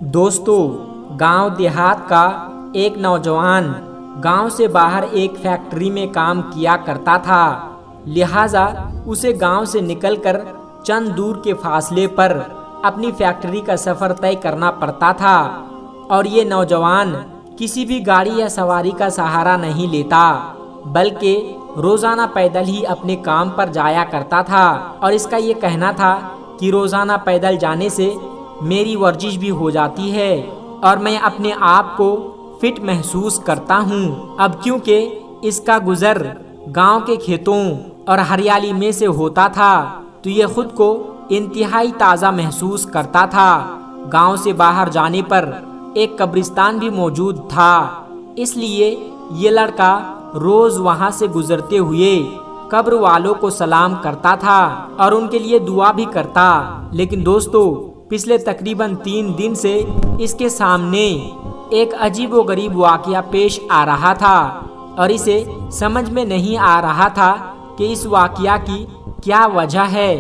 दोस्तों, गांव देहात का एक नौजवान गांव से बाहर एक फैक्ट्री में काम किया करता था। लिहाजा उसे गांव से निकलकर चंद दूर के फासले पर अपनी फैक्ट्री का सफ़र तय करना पड़ता था और ये नौजवान किसी भी गाड़ी या सवारी का सहारा नहीं लेता, बल्कि रोज़ाना पैदल ही अपने काम पर जाया करता था। और इसका ये कहना था कि रोज़ाना पैदल जाने से मेरी वर्जिश भी हो जाती है और मैं अपने आप को फिट महसूस करता हूँ। अब क्योंकि इसका गुजर गांव के खेतों और हरियाली में से होता था, तो ये खुद को इंतहाई ताज़ा महसूस करता था। गांव से बाहर जाने पर एक कब्रिस्तान भी मौजूद था, इसलिए ये लड़का रोज़ वहाँ से गुजरते हुए कब्र वालों को सलाम करता था और उनके लिए दुआ भी करता। लेकिन दोस्तों, पिछले तकरीबन 3 दिन से इसके सामने एक अजीबोगरीब वाक़या पेश आ रहा था और इसे समझ में नहीं आ रहा था कि इस वाक़या की क्या वजह है।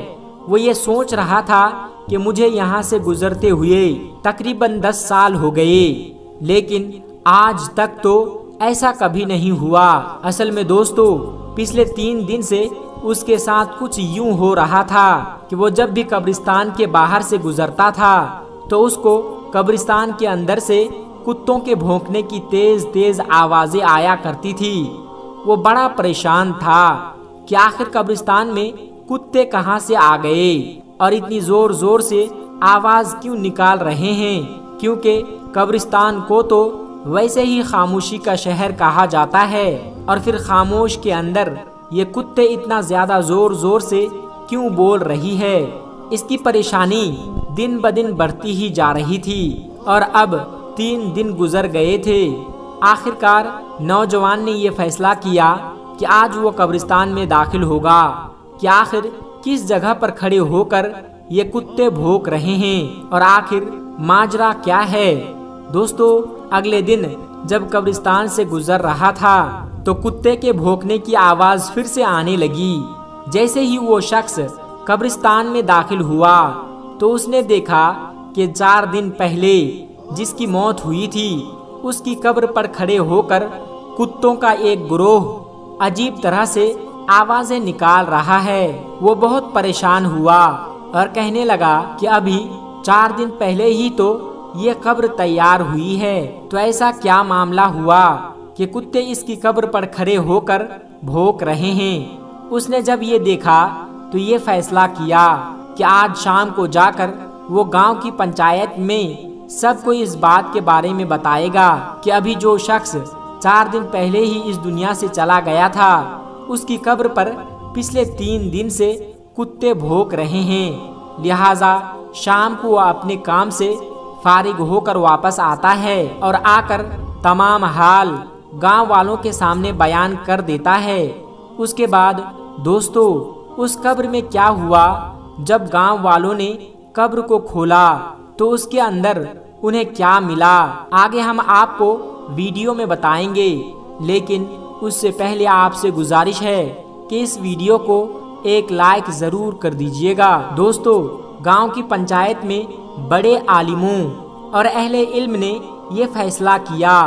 वो ये सोच रहा था कि मुझे यहाँ से गुजरते हुए तकरीबन 10 साल हो गए, लेकिन आज तक तो ऐसा कभी नहीं हुआ। असल में दोस्तों, पिछले 3 दिन से उसके साथ कुछ यूं हो रहा था कि वो जब भी कब्रिस्तान के बाहर से गुजरता था तो उसको कब्रिस्तान के अंदर से कुत्तों के भौंकने की तेज तेज आवाजें आया करती थी। वो बड़ा परेशान था कि आखिर कब्रिस्तान में कुत्ते कहाँ से आ गए और इतनी जोर जोर से आवाज क्यों निकाल रहे हैं, क्योंकि कब्रिस्तान को तो वैसे ही खामोशी का शहर कहा जाता है और फिर खामोश के अंदर ये कुत्ते इतना ज्यादा जोर जोर से क्यों बोल रही है। इसकी परेशानी दिन ब दिन बढ़ती ही जा रही थी और अब 3 दिन गुजर गए थे। आखिरकार नौजवान ने ये फैसला किया कि आज वो कब्रिस्तान में दाखिल होगा कि आखिर किस जगह पर खड़े होकर ये कुत्ते भौंक रहे हैं और आखिर माजरा क्या है। दोस्तों, अगले दिन जब कब्रिस्तान से गुजर रहा था तो कुत्ते के भौंकने की आवाज फिर से आने लगी। जैसे ही वो शख्स कब्रिस्तान में दाखिल हुआ तो उसने देखा कि 4 दिन पहले जिसकी मौत हुई थी उसकी कब्र पर खड़े होकर कुत्तों का एक गिरोह अजीब तरह से आवाजें निकाल रहा है। वो बहुत परेशान हुआ और कहने लगा कि अभी 4 दिन पहले ही तो ये कब्र तैयार हुई है, तो ऐसा क्या मामला हुआ कि कुत्ते इसकी कब्र पर खड़े होकर भौंक रहे हैं। उसने जब ये देखा तो ये फैसला किया कि आज शाम को जाकर वो गांव की पंचायत में सबको इस बात के बारे में बताएगा कि अभी जो शख्स 4 दिन पहले ही इस दुनिया से चला गया था उसकी कब्र पर पिछले 3 दिन से कुत्ते भौंक रहे हैं। लिहाजा शाम को वह अपने काम से फारिग होकर वापस आता है और आकर तमाम हाल गांव वालों के सामने बयान कर देता है। उसके बाद दोस्तों, उस कब्र में क्या हुआ, जब गांव वालों ने कब्र को खोला तो उसके अंदर उन्हें क्या मिला, आगे हम आपको वीडियो में बताएंगे। लेकिन उससे पहले आपसे गुजारिश है कि इस वीडियो को एक लाइक जरूर कर दीजिएगा। दोस्तों, गांव की पंचायत में बड़े आलिमों और अहले इल्म ने ये फैसला किया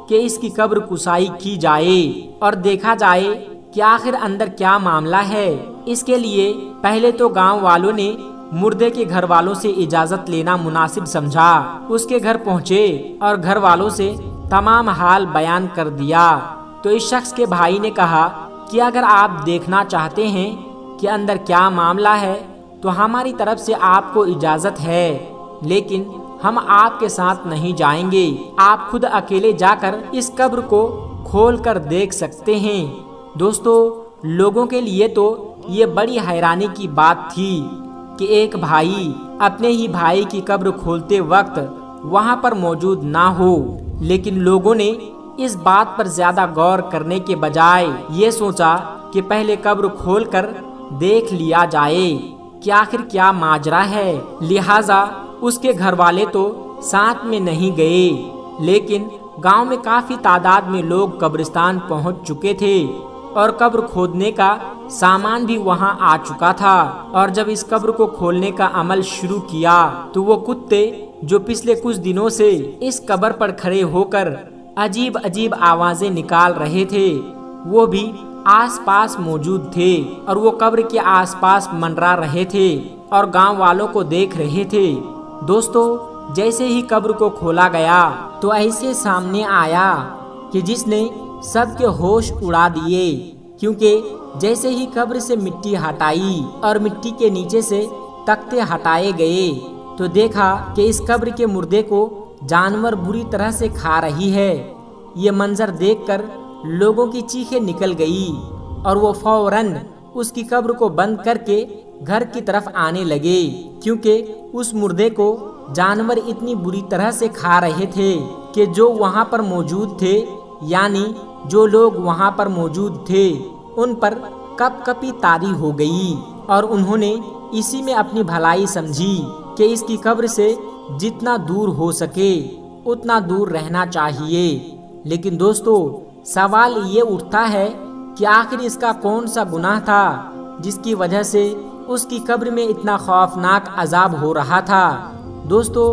कि इसकी कब्र कुसाई की जाए और देखा जाए कि आखिर अंदर क्या मामला है। इसके लिए पहले तो गांव वालों ने मुर्दे के घर वालों से इजाजत लेना मुनासिब समझा। उसके घर पहुंचे और घर वालों से तमाम हाल बयान कर दिया। तो इस शख्स के भाई ने कहा कि अगर आप देखना चाहते हैं कि अंदर क्या मामला है तो हमारी तरफ से आपको इजाजत है, लेकिन हम आपके साथ नहीं जाएंगे। आप खुद अकेले जाकर इस कब्र को खोल कर देख सकते हैं। दोस्तों, लोगों के लिए तो ये बड़ी हैरानी की बात थी कि एक भाई अपने ही भाई की कब्र खोलते वक्त वहां पर मौजूद ना हो, लेकिन लोगों ने इस बात पर ज्यादा गौर करने के बजाय ये सोचा कि पहले कब्र खोलकर देख लिया जाए कि आखिर क्या माजरा है। लिहाजा उसके घर वाले तो साथ में नहीं गए, लेकिन गांव में काफी तादाद में लोग कब्रिस्तान पहुंच चुके थे और कब्र खोदने का सामान भी वहां आ चुका था। और जब इस कब्र को खोलने का अमल शुरू किया तो वो कुत्ते جو پچھلے کچھ دنوں سے اس قبر پر کھڑے ہو کر عجیب عجیب آوازیں نکال رہے تھے، وہ بھی آس پاس موجود تھے اور وہ قبر کے آس پاس منڈرا رہے تھے اور گاؤں والوں کو دیکھ رہے تھے۔ دوستو، جیسے ہی قبر کو کھولا گیا تو ایسے سامنے آیا کہ جس نے سب کے ہوش اڑا دیے، کیونکہ جیسے ہی قبر سے مٹی ہٹائی اور مٹی کے نیچے سے تختے ہٹائے گئے تو دیکھا کہ اس قبر کے مردے کو جانور بری طرح سے کھا رہی ہے۔ یہ منظر دیکھ کر لوگوں کی چیخیں نکل گئی اور وہ فوراً اس کی قبر کو بند کر کے گھر کی طرف آنے لگے، کیونکہ اس مردے کو جانور اتنی بری طرح سے کھا رہے تھے کہ جو وہاں پر موجود تھے، یعنی جو لوگ وہاں پر موجود تھے، ان پر کپ کپی طاری ہو گئی اور انہوں نے اسی میں اپنی بھلائی سمجھی کہ اس کی قبر سے جتنا دور ہو سکے اتنا دور رہنا چاہیے۔ لیکن دوستو، سوال یہ اٹھتا ہے کہ آخر اس کا کون سا گناہ تھا جس کی وجہ سے اس کی قبر میں اتنا خوفناک عذاب ہو رہا تھا؟ دوستو،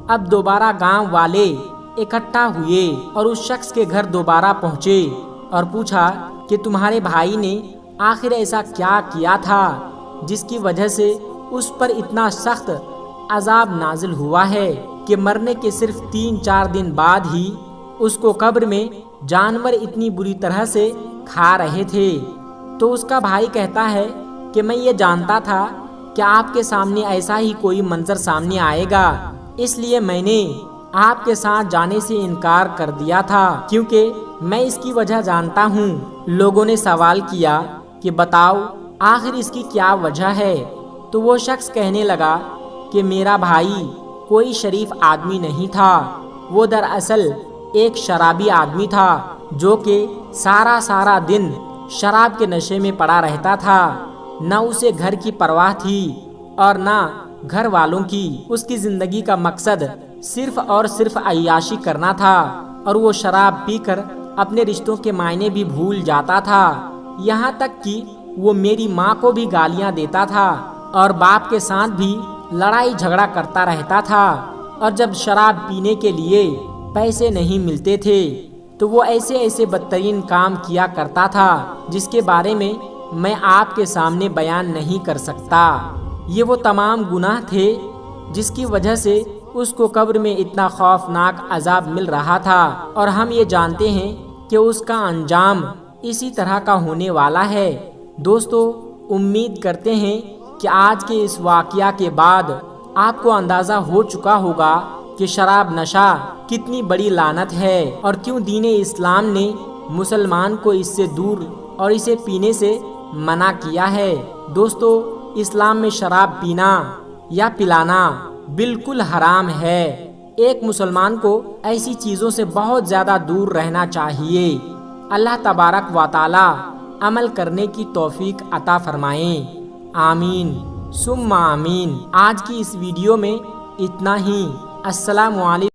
اب دوبارہ گاؤں والے اکٹھا ہوئے اور اس شخص کے گھر دوبارہ پہنچے اور پوچھا کہ تمہارے بھائی نے آخر ایسا کیا کیا تھا جس کی وجہ سے اس پر اتنا سخت عذاب نازل ہوا ہے کہ مرنے کے صرف 3-4 دن بعد ہی اس کو قبر میں جانور اتنی بری طرح سے کھا رہے تھے۔ تو اس کا بھائی کہتا ہے کہ میں یہ جانتا تھا کہ آپ کے سامنے ایسا ہی کوئی منظر سامنے آئے گا، اس لیے میں نے آپ کے ساتھ جانے سے انکار کر دیا تھا، کیونکہ میں اس کی وجہ جانتا ہوں۔ لوگوں نے سوال کیا کہ بتاؤ آخر اس کی کیا وجہ ہے؟ تو وہ شخص کہنے لگا کہ میرا بھائی کوئی شریف آدمی نہیں تھا، وہ دراصل ایک شرابی آدمی تھا جو کہ سارا دن شراب کے نشے میں پڑا رہتا تھا۔ نہ اسے گھر کی پرواہ تھی اور نہ گھر والوں کی۔ اس کی زندگی کا مقصد صرف اور صرف عیاشی کرنا تھا اور وہ شراب پی کر اپنے رشتوں کے معنی بھی بھول جاتا تھا، یہاں تک کہ وہ میری ماں کو بھی گالیاں دیتا تھا اور باپ کے ساتھ بھی لڑائی جھگڑا کرتا رہتا تھا، اور جب شراب پینے کے لیے پیسے نہیں ملتے تھے تو وہ ایسے بدترین کام کیا کرتا تھا جس کے بارے میں میں آپ کے سامنے بیان نہیں کر سکتا۔ یہ وہ تمام گناہ تھے جس کی وجہ سے اس کو قبر میں اتنا خوفناک عذاب مل رہا تھا، اور ہم یہ جانتے ہیں کہ اس کا انجام اسی طرح کا ہونے والا ہے۔ دوستو، امید کرتے ہیں کہ آج کے اس واقعہ کے بعد آپ کو اندازہ ہو چکا ہوگا کہ شراب نشہ کتنی بڑی لعنت ہے اور کیوں دین اسلام نے مسلمان کو اس سے دور اور اسے پینے سے منع کیا ہے۔ دوستو، اسلام میں شراب پینا یا پلانا بالکل حرام ہے۔ ایک مسلمان کو ایسی چیزوں سے بہت زیادہ دور رہنا چاہیے۔ اللہ تبارک و تعالی عمل کرنے کی توفیق عطا فرمائیں، آمین ثم آمین۔ آج کی اس ویڈیو میں اتنا ہی۔ السلام علیکم۔